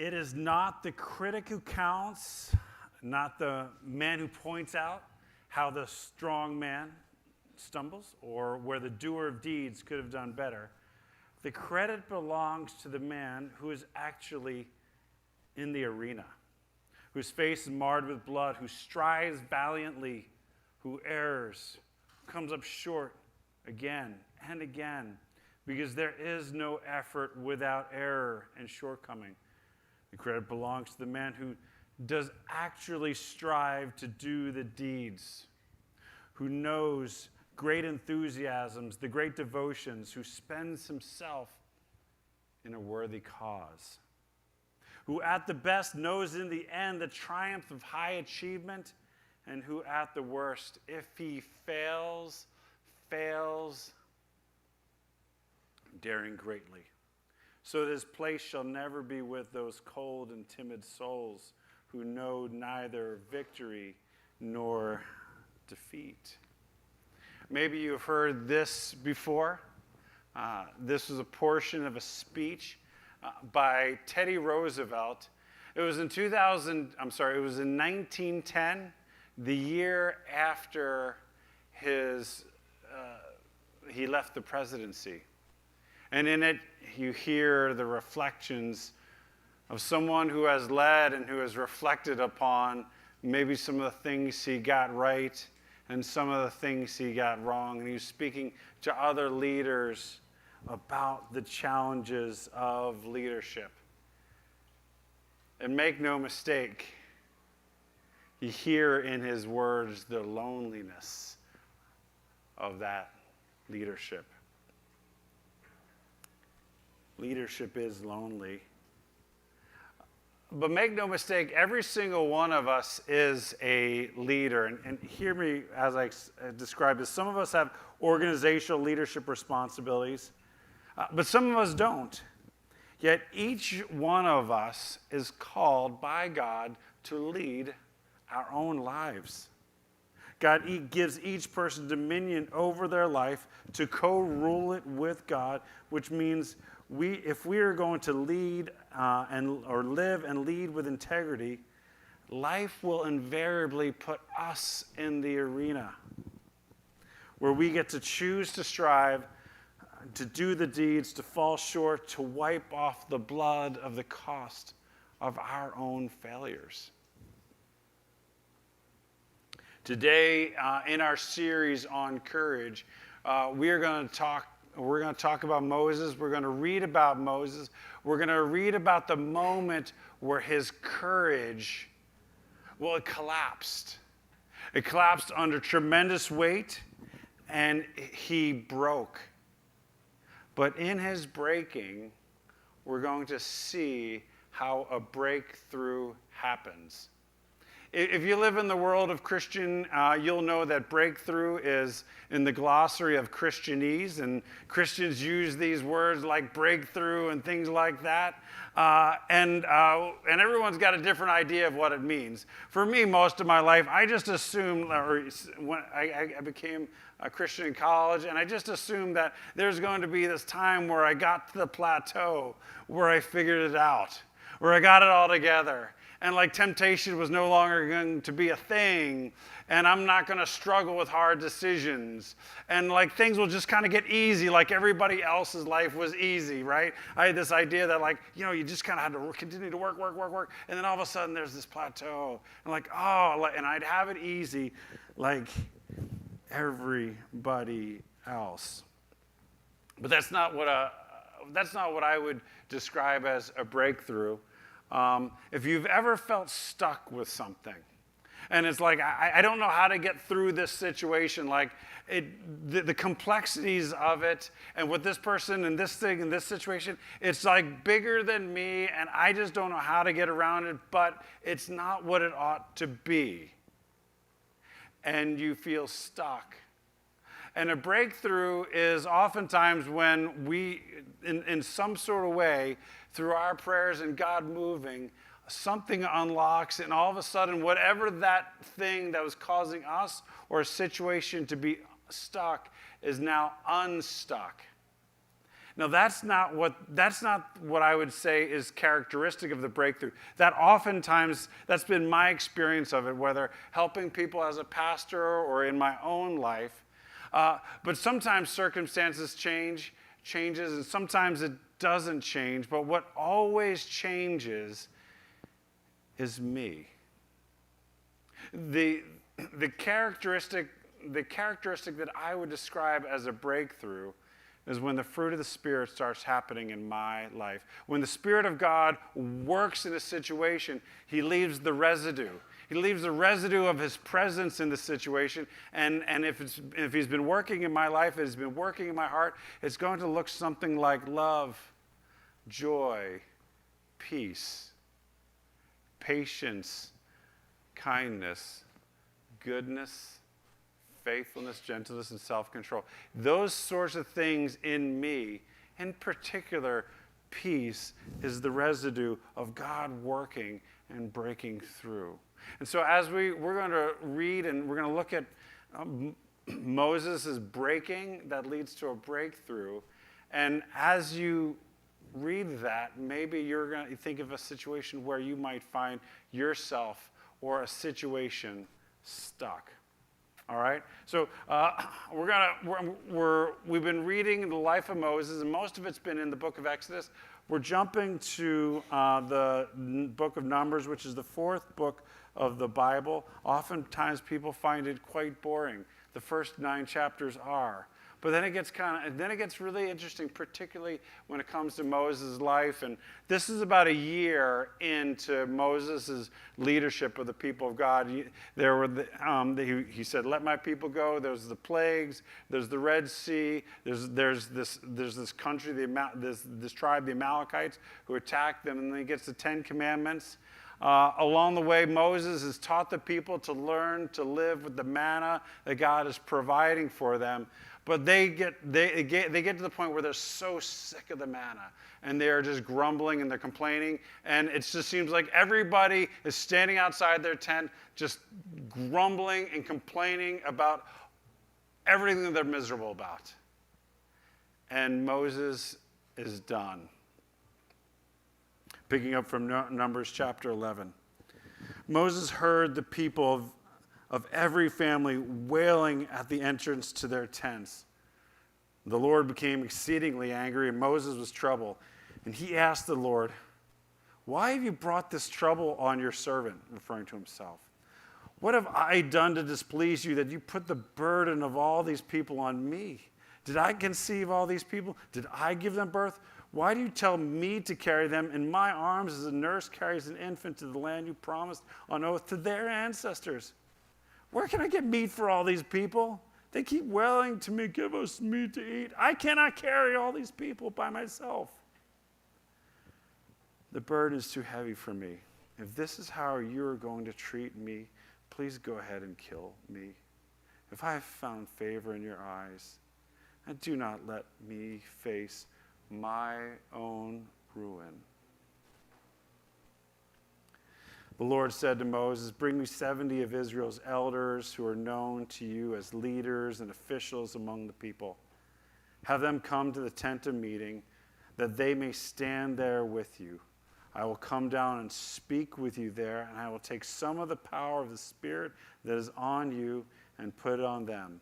It is not the critic who counts, not the man who points out how the strong man stumbles or where the doer of deeds could have done better. The credit belongs to the man who is actually in the arena, whose face is marred with blood, who strives valiantly, who errs, who comes up short again and again, because there is no effort without error and shortcoming. The credit belongs to the man who does actually strive to do the deeds, who knows great enthusiasms, the great devotions, who spends himself in a worthy cause, who at the best knows in the end the triumph of high achievement, and who at the worst, if he fails, daring greatly, so that his place shall never be with those cold and timid souls who know neither victory nor defeat. Maybe you've heard this before. This was a portion of a speech by Teddy Roosevelt. It was in 1910, the year after he left the presidency. And in it, you hear the reflections of someone who has led and who has reflected upon maybe some of the things he got right and some of the things he got wrong. And he was speaking to other leaders about the challenges of leadership. And make no mistake, you hear in his words the loneliness of that leadership. Leadership is lonely. But make no mistake, every single one of us is a leader. And hear me as I describe this. Some of us have organizational leadership responsibilities, but some of us don't. Yet each one of us is called by God to lead our own lives. God gives each person dominion over their life to co-rule it with God, which means if we are going to lead or live and lead with integrity, life will invariably put us in the arena where we get to choose to strive, to do the deeds, to fall short, to wipe off the blood of the cost of our own failures. Today, in our series on courage, we're going to talk about Moses. We're going to read about Moses. We're going to read about the moment where his courage, it collapsed. It collapsed under tremendous weight, and he broke. But in his breaking, we're going to see how a breakthrough happens. If you live in the world of Christian, you'll know that breakthrough is in the glossary of Christianese, and Christians use these words like breakthrough and things like that. And everyone's got a different idea of what it means. For me, most of my life, I just assumed, when I became a Christian in college, and I just assumed that there's going to be this time where I got to the plateau, where I figured it out, where I got it all together. And like temptation was no longer going to be a thing, and I'm not going to struggle with hard decisions, and like things will just kind of get easy, like everybody else's life was easy, right? I had this idea that you just kind of had to continue to work, and then all of a sudden there's this plateau, and and I'd have it easy like everybody else. But that's not what I would describe as a breakthrough. If you've ever felt stuck with something, and it's like, I don't know how to get through this situation, the complexities of it, and with this person and this thing and this situation, it's like bigger than me, and I just don't know how to get around it, but it's not what it ought to be. And you feel stuck. And a breakthrough is oftentimes when we, in some sort of way, through our prayers and God moving, something unlocks, and all of a sudden, whatever that thing that was causing us or a situation to be stuck is now unstuck. Now, that's not what I would say is characteristic of the breakthrough. That oftentimes, that's been my experience of it, whether helping people as a pastor or in my own life. But sometimes circumstances changes, and sometimes it doesn't change. But what always changes is me. The characteristic that I would describe as a breakthrough is when the fruit of the Spirit starts happening in my life. When the Spirit of God works in a situation, he leaves the residue. He leaves the residue of his presence in the situation. And if he's been working in my life, if he's been working in my heart, it's going to look something like love, joy, peace, patience, kindness, goodness, faithfulness, gentleness, and self-control. Those sorts of things in me, in particular, peace is the residue of God working and breaking through. And so as we're going to read and we're going to look at Moses' breaking that leads to a breakthrough. And as you read that, maybe you're going to think of a situation where you might find yourself or a situation stuck. All right, so we've been reading the life of Moses, and most of it's been in the book of Exodus. We're jumping to the book of Numbers, which is the fourth book of the Bible. Oftentimes, people find it quite boring. The first 9 chapters are. But then it gets really interesting, particularly when it comes to Moses' life. And this is about a year into Moses' leadership of the people of God. He said, "Let my people go." There's the plagues. There's the Red Sea. There's this country, this tribe, the Amalekites, who attacked them. And then he gets the 10 Commandments. Along the way, Moses has taught the people to learn to live with the manna that God is providing for them. But they get to the point where they're so sick of the manna, and they are just grumbling and they're complaining, and it just seems like everybody is standing outside their tent, just grumbling and complaining about everything that they're miserable about. And Moses is done. Picking up from Numbers chapter 11. Moses heard the people of every family wailing at the entrance to their tents. The Lord became exceedingly angry, and Moses was troubled. And he asked the Lord, "Why have you brought this trouble on your servant?" Referring to himself. "What have I done to displease you that you put the burden of all these people on me? Did I conceive all these people? Did I give them birth? Why do you tell me to carry them in my arms as a nurse carries an infant to the land you promised on oath to their ancestors? Where can I get meat for all these people? They keep wailing to me, 'Give us meat to eat.' I cannot carry all these people by myself. The burden is too heavy for me. If this is how you are going to treat me, please go ahead and kill me. If I have found favor in your eyes, and do not let me face my own ruin." The Lord said to Moses, "Bring me 70 of Israel's elders who are known to you as leaders and officials among the people. Have them come to the tent of meeting, that they may stand there with you. I will come down and speak with you there, and I will take some of the power of the Spirit that is on you and put it on them.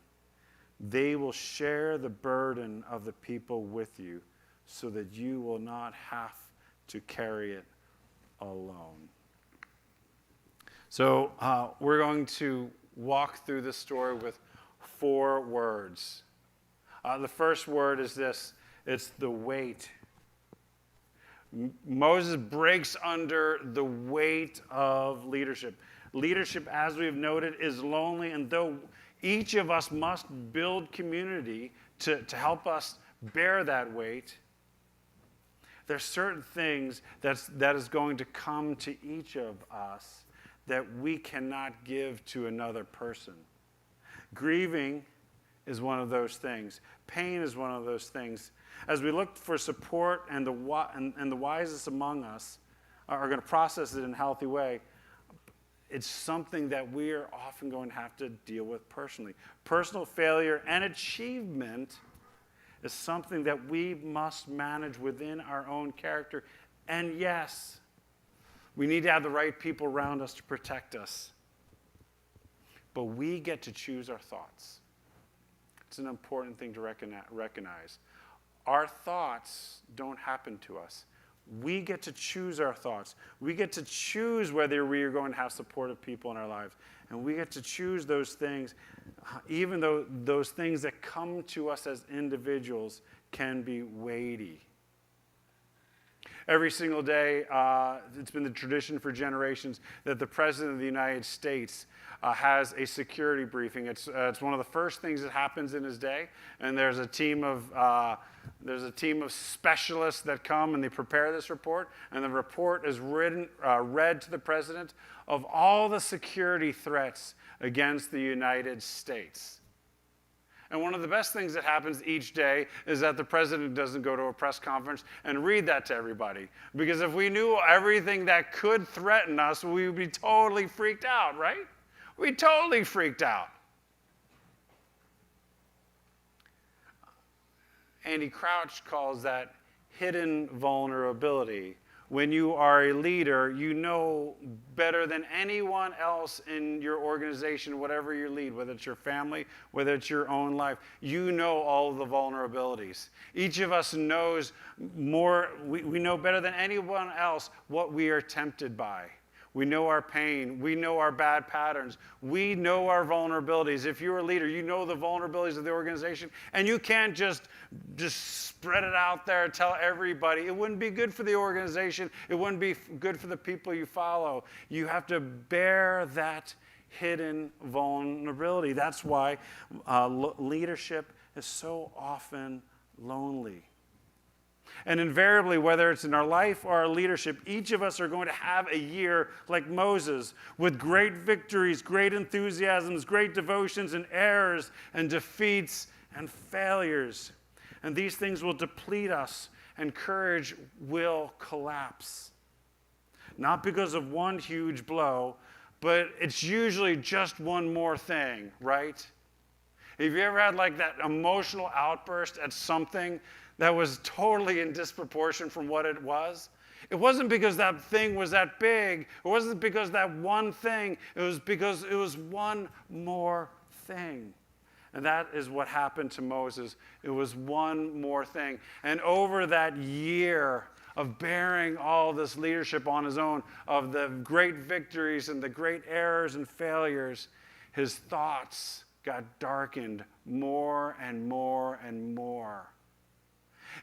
They will share the burden of the people with you, so that you will not have to carry it alone." So we're going to walk through this story with 4 words. The first word is this. It's the weight. Moses breaks under the weight of leadership. Leadership, as we've noted, is lonely, and though each of us must build community to help us bear that weight, there's certain things that is going to come to each of us that we cannot give to another person. Grieving is one of those things. Pain is one of those things. As we look for support and the wisest among us are going to process it in a healthy way, it's something that we are often going to have to deal with personally. Personal failure and achievement is something that we must manage within our own character. And yes, we need to have the right people around us to protect us. But we get to choose our thoughts. It's an important thing to recognize. Our thoughts don't happen to us. We get to choose our thoughts. We get to choose whether we are going to have supportive people in our lives. And we get to choose those things, even though those things that come to us as individuals can be weighty. Every single day, it's been the tradition for generations that the President of the United States has a security briefing. It's one of the first things that happens in his day, and there's a team of specialists that come and they prepare this report, and the report is read to the President of all the security threats against the United States. And one of the best things that happens each day is that the president doesn't go to a press conference and read that to everybody. Because if we knew everything that could threaten us, we would be totally freaked out, right? We'd totally freaked out. Andy Crouch calls that hidden vulnerability. When you are a leader, you know better than anyone else in your organization, whatever you lead, whether it's your family, whether it's your own life, you know all of the vulnerabilities. Each of us knows more, we know better than anyone else what we are tempted by. We know our pain. We know our bad patterns. We know our vulnerabilities. If you're a leader, you know the vulnerabilities of the organization, and you can't just spread it out there and tell everybody. It wouldn't be good for the organization. It wouldn't be good for the people you follow. You have to bear that hidden vulnerability. That's why leadership is so often lonely. And invariably, whether it's in our life or our leadership, each of us are going to have a year like Moses, with great victories, great enthusiasms, great devotions, and errors, and defeats, and failures. And these things will deplete us, and courage will collapse. Not because of one huge blow, but it's usually just one more thing, right? Have you ever had like that emotional outburst at something that was totally in disproportion from what it was? It wasn't because that thing was that big. It wasn't because that one thing. It was because it was one more thing. And that is what happened to Moses. It was one more thing. And over that year of bearing all this leadership on his own, of the great victories and the great errors and failures, his thoughts got darkened more and more and more.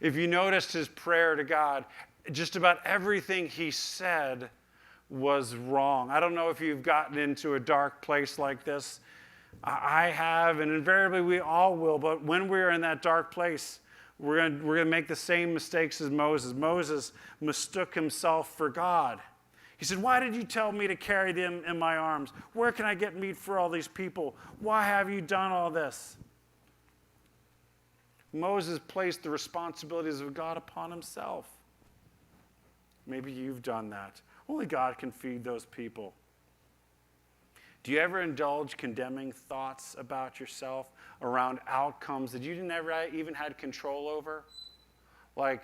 If you noticed his prayer to God, just about everything he said was wrong. I don't know if you've gotten into a dark place like this. I have, and invariably we all will, but when we're in that dark place, we're going to make the same mistakes as Moses. Moses mistook himself for God. He said, "Why did you tell me to carry them in my arms? Where can I get meat for all these people? Why have you done all this?" Moses placed the responsibilities of God upon himself. Maybe you've done that. Only God can feed those people. Do you ever indulge condemning thoughts about yourself around outcomes that you never even had control over? Like,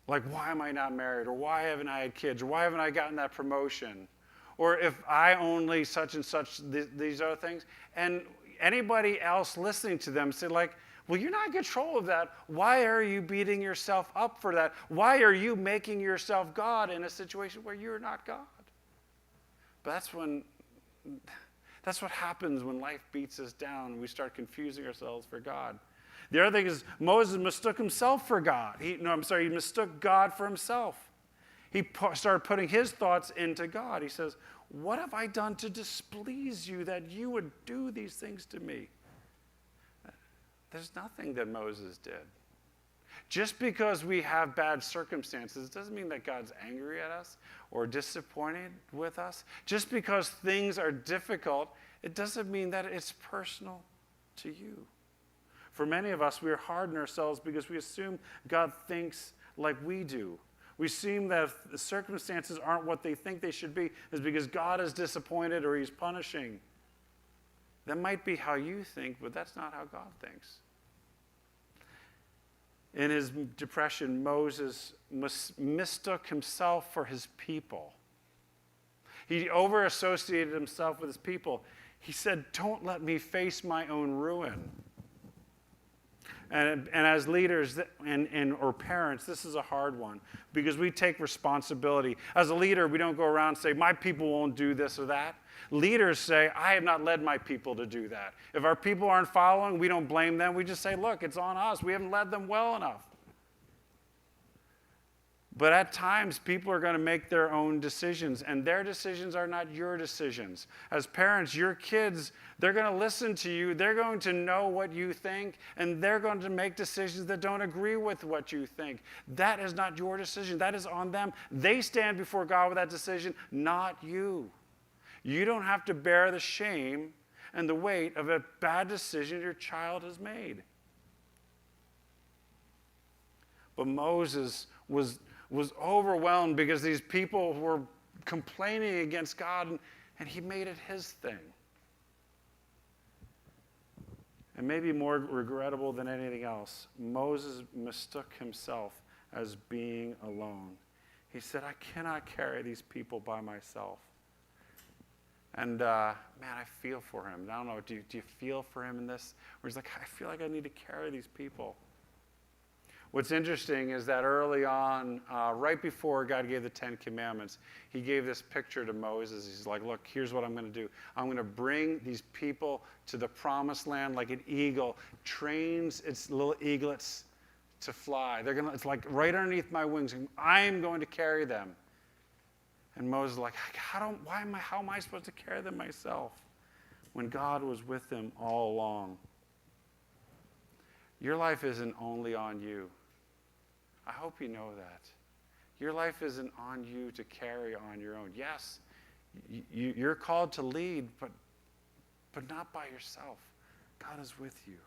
why am I not married? Or why haven't I had kids? Or why haven't I gotten that promotion? Or if I only such and such, these other things. And anybody else listening to them say like, well, you're not in control of that. Why are you beating yourself up for that? Why are you making yourself God in a situation where you're not God? But that's what happens when life beats us down. We start confusing ourselves for God. The other thing is Moses mistook himself for God. He mistook God for himself. He started putting his thoughts into God. He says, "What have I done to displease you that you would do these things to me?" There's nothing that Moses did. Just because we have bad circumstances doesn't mean that God's angry at us or disappointed with us. Just because things are difficult, it doesn't mean that it's personal to you. For many of us, we are hard on ourselves because we assume God thinks like we do. We assume that if the circumstances aren't what they think they should be, is because God is disappointed or he's punishing. That might be how you think, but that's not how God thinks. In his depression, Moses mistook himself for his people. He over-associated himself with his people. He said, don't let me face my own ruin. And as leaders or parents, this is a hard one because we take responsibility. As a leader, we don't go around and say, my people won't do this or that. Leaders say, I have not led my people to do that. If our people aren't following, we don't blame them. We just say, look, it's on us. We haven't led them well enough. But at times, people are going to make their own decisions, and their decisions are not your decisions. As parents, your kids, they're going to listen to you. They're going to know what you think, and they're going to make decisions that don't agree with what you think. That is not your decision. That is on them. They stand before God with that decision, not you. You don't have to bear the shame and the weight of a bad decision your child has made. But Moses was overwhelmed because these people were complaining against God, and he made it his thing. And maybe more regrettable than anything else, Moses mistook himself as being alone. He said, I cannot carry these people by myself. And man, I feel for him. I don't know, do you feel for him in this? Where he's like, I feel like I need to carry these people. What's interesting is that early on, right before God gave the 10 Commandments, he gave this picture to Moses. He's like, look, here's what I'm going to do. I'm going to bring these people to the promised land like an eagle trains its little eaglets to fly. It's like right underneath my wings. I'm going to carry them. And Moses is like, how am I supposed to carry them myself? When God was with them all along. Your life isn't only on you. I hope you know that. Your life isn't on you to carry on your own. Yes, you're called to lead, but not by yourself. God is with you.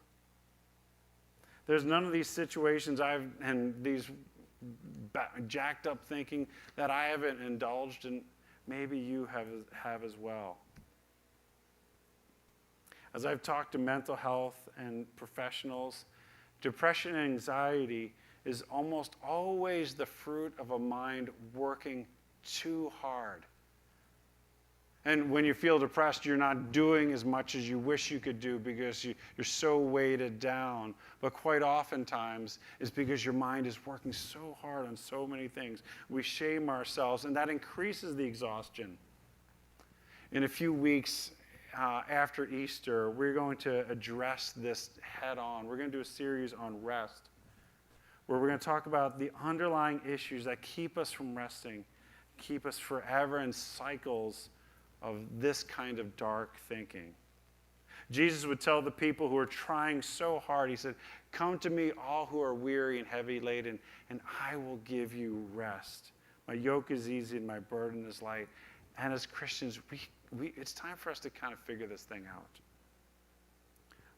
There's none of these situations and these jacked up thinking that I haven't indulged in. Maybe you have as well. As I've talked to mental health and professionals, depression and anxiety is almost always the fruit of a mind working too hard. And when you feel depressed, you're not doing as much as you wish you could do because you're so weighted down. But quite oftentimes, it's because your mind is working so hard on so many things. We shame ourselves, and that increases the exhaustion. In a few weeks after Easter, we're going to address this head on. We're going to do a series on rest, where we're going to talk about the underlying issues that keep us from resting, keep us forever in cycles of this kind of dark thinking. Jesus would tell the people who are trying so hard, he said, come to me all who are weary and heavy laden, and I will give you rest. My yoke is easy and my burden is light. And as Christians, it's time for us to kind of figure this thing out.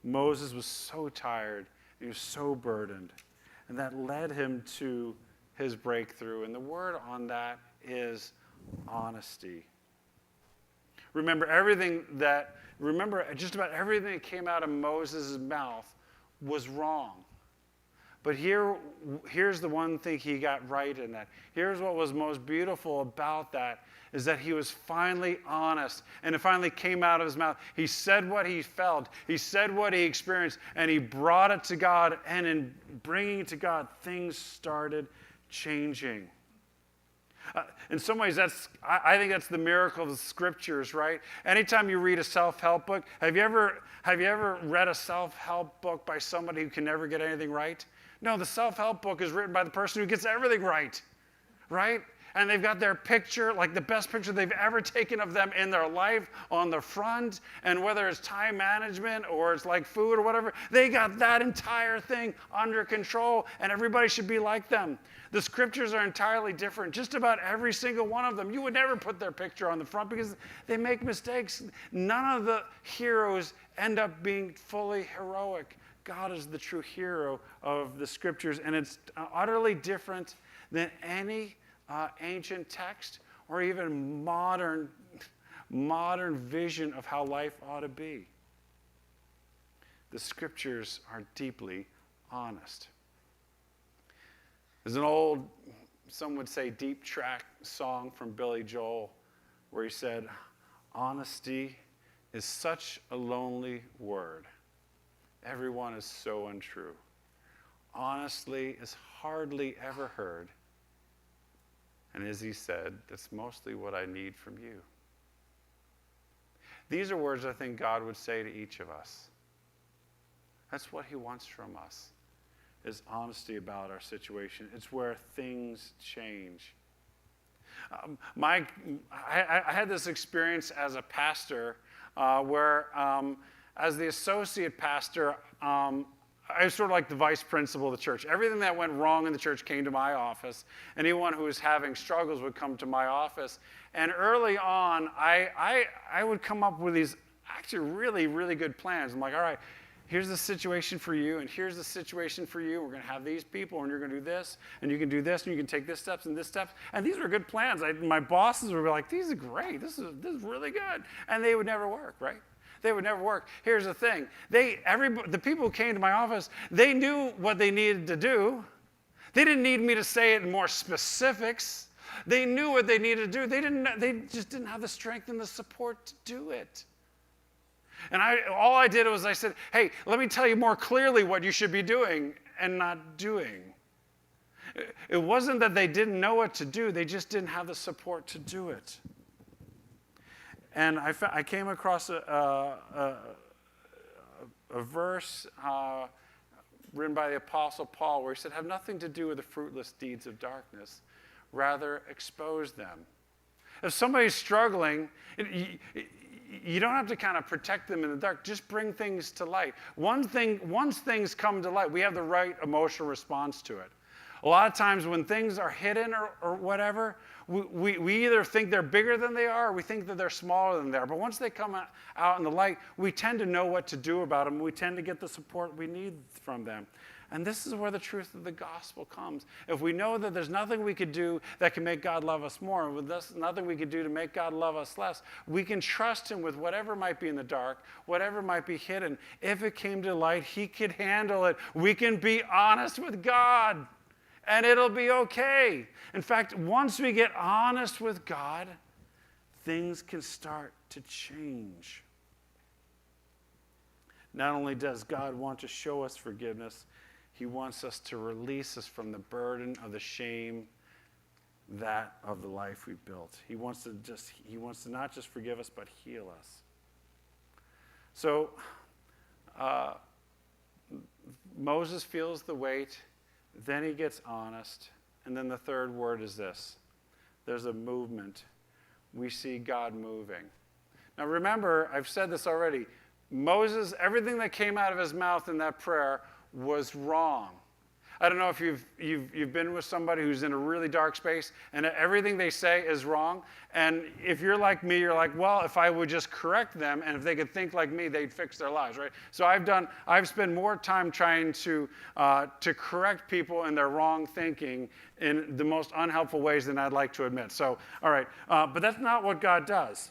Moses was so tired, he was so burdened, and that led him to his breakthrough. And the word on that is honesty. Remember just about everything that came out of Moses' mouth was wrong. But here's the one thing he got right in that. Here's what was most beautiful about that, is that he was finally honest. And it finally came out of his mouth. He said what he felt. He said what he experienced. And he brought it to God. And in bringing it to God, things started changing. In some ways, I think that's the miracle of the scriptures, right? Anytime you read a self-help book, have you ever read a self-help book by somebody who can never get anything right? No, the self-help book is written by the person who gets everything right? And they've got their picture, like the best picture they've ever taken of them in their life on the front. And whether it's time management or it's like food or whatever, they got that entire thing under control, and everybody should be like them. The scriptures are entirely different. Just about every single one of them. You would never put their picture on the front because they make mistakes. None of the heroes end up being fully heroic. God is the true hero of the scriptures, and it's utterly different than any ancient text or even modern vision of how life ought to be. The scriptures are deeply honest. There's an old, some would say, deep track song from Billy Joel where he said, honesty is such a lonely word. Everyone is so untrue. Honestly is hardly ever heard. And as he said, that's mostly what I need from you. These are words I think God would say to each of us. That's what he wants from us, is honesty about our situation. It's where things change. I had this experience as a pastor where as the associate pastor, I was sort of like the vice principal of the church. Everything that went wrong in the church came to my office. Anyone who was having struggles would come to my office. And early on, I would come up with these actually really, really good plans. I'm like, all right, here's the situation for you, and here's the situation for you. We're going to have these people, and you're going to do this, and you can do this, and you can take this steps and this steps. And these were good plans. My bosses would be like, these are great. This is really good. And they would never work, right? They would never work. Here's the thing. The people who came to my office, they knew what they needed to do. They didn't need me to say it in more specifics. They knew what they needed to do. They just didn't have the strength and the support to do it. And all I did was I said, hey, let me tell you more clearly what you should be doing and not doing. It wasn't that they didn't know what to do. They just didn't have the support to do it. And I came across a verse written by the Apostle Paul where he said, have nothing to do with the fruitless deeds of darkness. Rather, expose them. If somebody's struggling, you don't have to kind of protect them in the dark. Just bring things to light. Once things come to light, we have the right emotional response to it. A lot of times when things are hidden or whatever, we either think they're bigger than they are or we think that they're smaller than they are. But once they come out in the light, we tend to know what to do about them. We tend to get the support we need from them. And this is where the truth of the gospel comes. If we know that there's nothing we could do that can make God love us more, and there's nothing we could do to make God love us less, we can trust him with whatever might be in the dark, whatever might be hidden. If it came to light, he could handle it. We can be honest with God, and it'll be okay. In fact, once we get honest with God, things can start to change. Not only does God want to show us forgiveness, he wants us to release us from the burden of the shame of the life we built. He wants to not just forgive us, but heal us. So Moses feels the weight, then he gets honest, and then the third word is this. There's a movement. We see God moving. Now remember, I've said this already, Moses, everything that came out of his mouth in that prayer was wrong. I don't know if you've been with somebody who's in a really dark space and everything they say is wrong. And if you're like me, you're like, well, if I would just correct them and if they could think like me, they'd fix their lives, right? So I've spent more time trying to correct people in their wrong thinking in the most unhelpful ways than I'd like to admit. So, all right, but that's not what God does.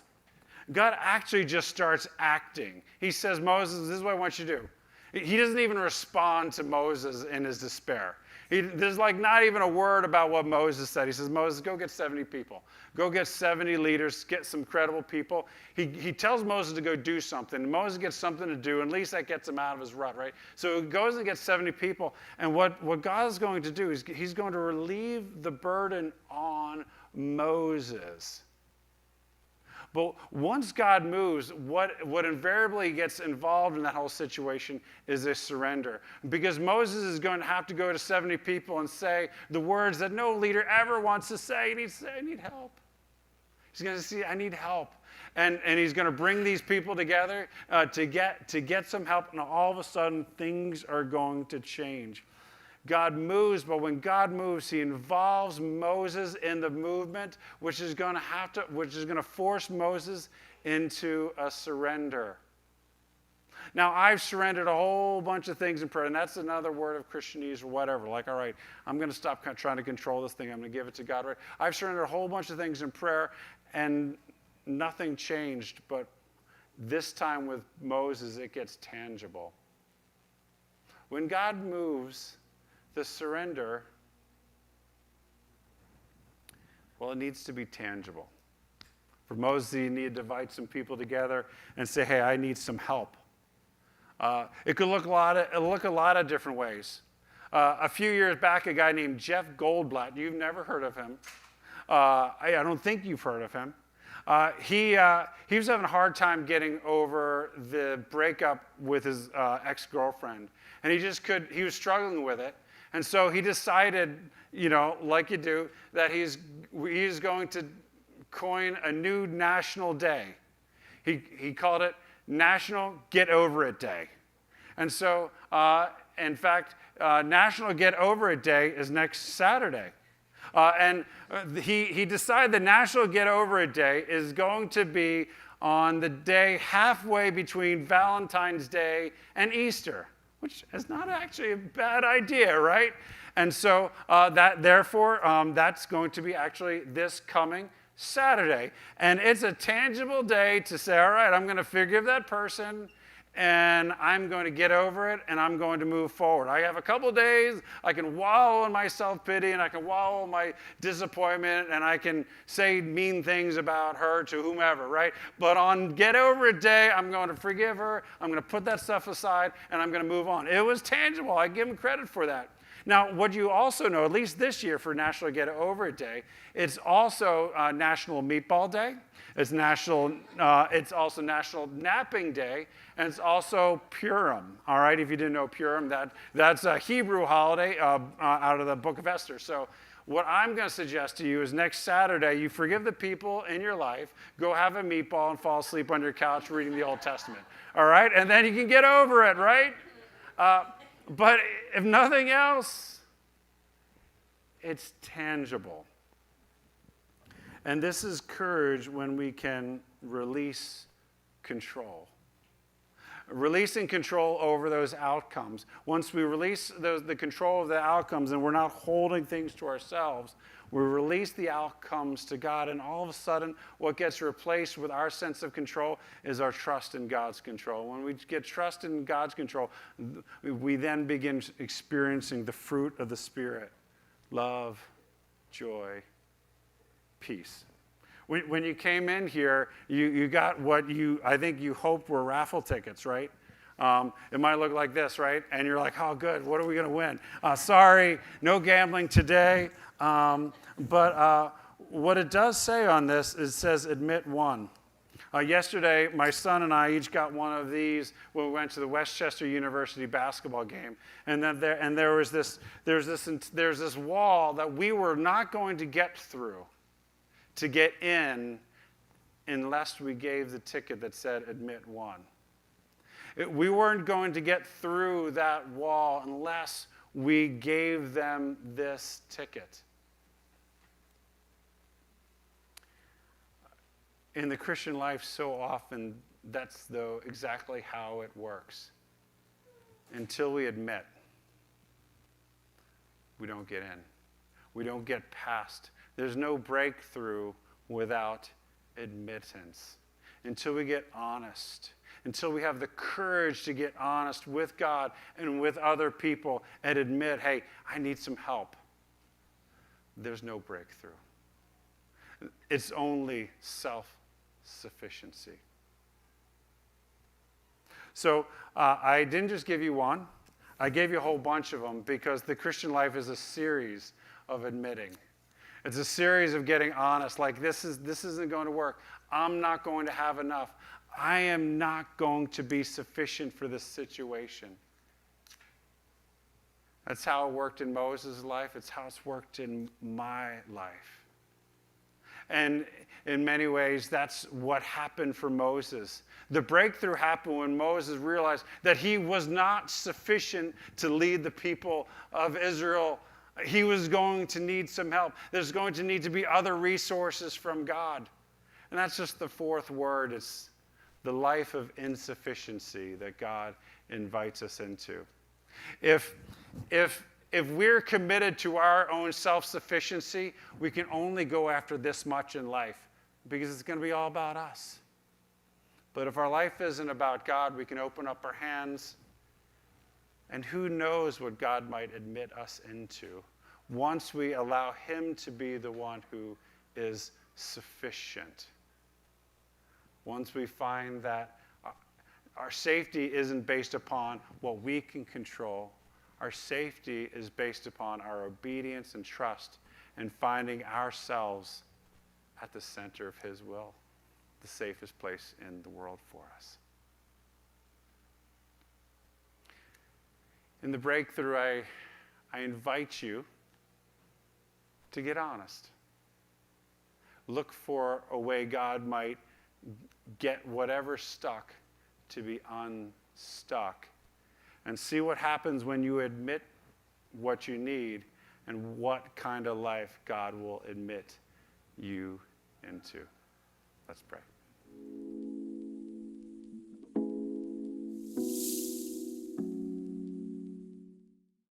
God actually just starts acting. He says, Moses, this is what I want you to do. He doesn't even respond to Moses in his despair. There's like not even a word about what Moses said. He says, Moses, go get 70 people. Go get 70 leaders, get some credible people. He tells Moses to go do something. Moses gets something to do, and at least that gets him out of his rut, right? So he goes and gets 70 people, and what God is going to do is he's going to relieve the burden on Moses. But once God moves, what invariably gets involved in that whole situation is a surrender. Because Moses is going to have to go to 70 people and say the words that no leader ever wants to say. He needs to say, I need help. He's going to say, I need help. And he's going to bring these people together to get some help. And all of a sudden, things are going to change. God moves, but when God moves, he involves Moses in the movement, which is going to force Moses into a surrender. Now, I've surrendered a whole bunch of things in prayer, and that's another word of Christianese or whatever. Like, all right, I'm going to stop trying to control this thing. I'm going to give it to God. Right? I've surrendered a whole bunch of things in prayer, and nothing changed. But this time with Moses, it gets tangible. When God moves, the surrender Well, it needs to be tangible. For Moses, he needed to invite some people together and say, hey, I need some help. It could look a lot of different ways. A few years back, a guy named Jeff Goldblatt, you've never heard of him. I don't think you've heard of him. He was having a hard time getting over the breakup with his ex-girlfriend. And he was struggling with it. And so he decided, like you do, that he's going to coin a new national day. He called it National Get Over It Day. And so, in fact, National Get Over It Day is next Saturday. He decided the National Get Over It Day is going to be on the day halfway between Valentine's Day and Easter, which is not actually a bad idea, right? And so that's going to be actually this coming Saturday. And it's a tangible day to say, all right, I'm going to forgive that person, and I'm going to get over it, and I'm going to move forward. I have a couple days. I can wallow in my self-pity, and I can wallow in my disappointment, and I can say mean things about her to whomever, right? But on Get Over It Day, I'm going to forgive her. I'm going to put that stuff aside, and I'm going to move on. It was tangible. I give him credit for that. Now, what you also know, at least this year for National Get Over It Day, it's also National Meatball Day. It's also National Napping Day, and it's also Purim. All right, if you didn't know Purim, that's a Hebrew holiday out of the book of Esther. So what I'm going to suggest to you is next Saturday, you forgive the people in your life, go have a meatball and fall asleep on your couch reading the Old Testament. All right, and then you can get over it, right? But if nothing else, it's tangible. And this is courage when we can release control. Releasing control over those outcomes. Once we release the control of the outcomes and we're not holding things to ourselves, we release the outcomes to God, and all of a sudden what gets replaced with our sense of control is our trust in God's control. When we get trust in God's control, we then begin experiencing the fruit of the Spirit: love, joy, peace. When you came in here, you got what I think you hoped were raffle tickets, right? It might look like this, right? And you're like, oh, good, what are we going to win? Sorry, no gambling today. But what it does say on this is it says admit one. Yesterday, my son and I each got one of these when we went to the Westchester University basketball game. And then there's this wall that we were not going to get through to get in unless we gave the ticket that said admit one. We weren't going to get through that wall unless we gave them this ticket. In the Christian life, so often, that's exactly how it works. Until we admit, we don't get in. We don't get past. There's no breakthrough without admittance. Until we get honest. Until we have the courage to get honest with God and with other people and admit, hey, I need some help. There's no breakthrough. It's only self-sufficiency. So I didn't just give you one. I gave you a whole bunch of them because the Christian life is a series of admitting. It's a series of getting honest, like this isn't going to work. I'm not going to have enough. I am not going to be sufficient for this situation. That's how it worked in Moses' life. It's how it's worked in my life. And in many ways, that's what happened for Moses. The breakthrough happened when Moses realized that he was not sufficient to lead the people of Israel. He was going to need some help. There's going to need to be other resources from God. And that's just the fourth word. It's the life of insufficiency that God invites us into. If we're committed to our own self-sufficiency, we can only go after this much in life because it's going to be all about us. But if our life isn't about God, we can open up our hands, and who knows what God might admit us into once we allow him to be the one who is sufficient. Once we find that our safety isn't based upon what we can control, our safety is based upon our obedience and trust and finding ourselves at the center of His will, the safest place in the world for us. In the breakthrough, I invite you to get honest. Look for a way God might get whatever's stuck to be unstuck. And see what happens when you admit what you need and what kind of life God will admit you into. Let's pray.